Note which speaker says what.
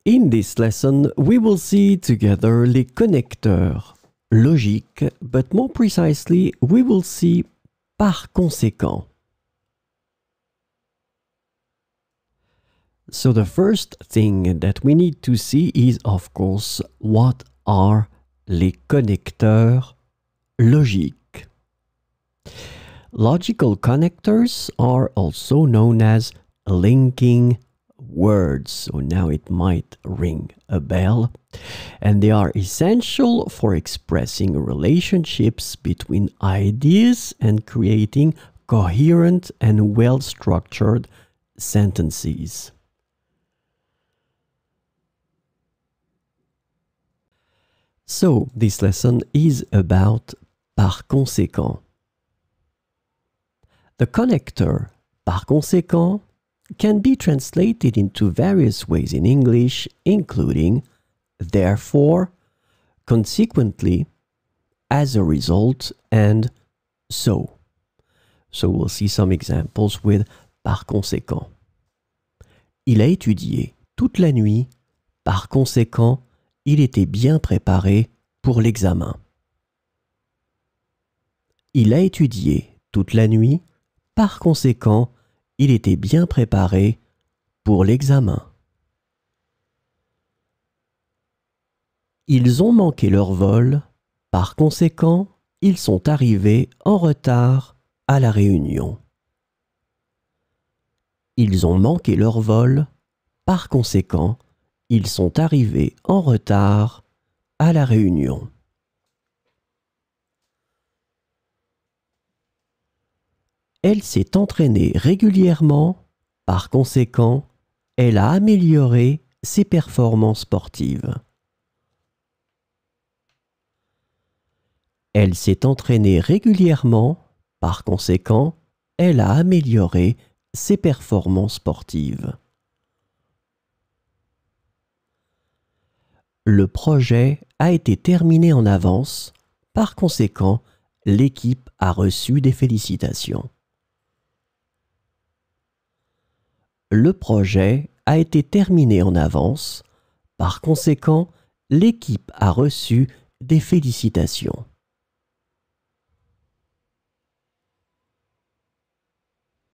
Speaker 1: In this lesson, we will see together les connecteurs logiques, but more precisely, we will see par conséquent. So the first thing that we need to see is, of course, what are les connecteurs logiques. Logical connectors are also known as linking words. So now it might ring a bell. And they are essential for expressing relationships between ideas and creating coherent and well-structured sentences. So, this lesson is about par conséquent. The connector par conséquent can be translated into various ways in English, including therefore, consequently, as a result, and so. So we'll see some examples with par conséquent. Il a étudié toute la nuit, par conséquent, il était bien préparé pour l'examen. Il a étudié toute la nuit, par conséquent, il était bien préparé pour l'examen. Ils ont manqué leur vol, par conséquent, ils sont arrivés en retard à la réunion. Ils ont manqué leur vol, par conséquent, ils sont arrivés en retard à la réunion. Elle s'est entraînée régulièrement, par conséquent, elle a amélioré ses performances sportives. Elle s'est entraînée régulièrement, par conséquent, elle a amélioré ses performances sportives. Le projet a été terminé en avance, par conséquent, l'équipe a reçu des félicitations. Le projet a été terminé en avance, par conséquent, l'équipe a reçu des félicitations.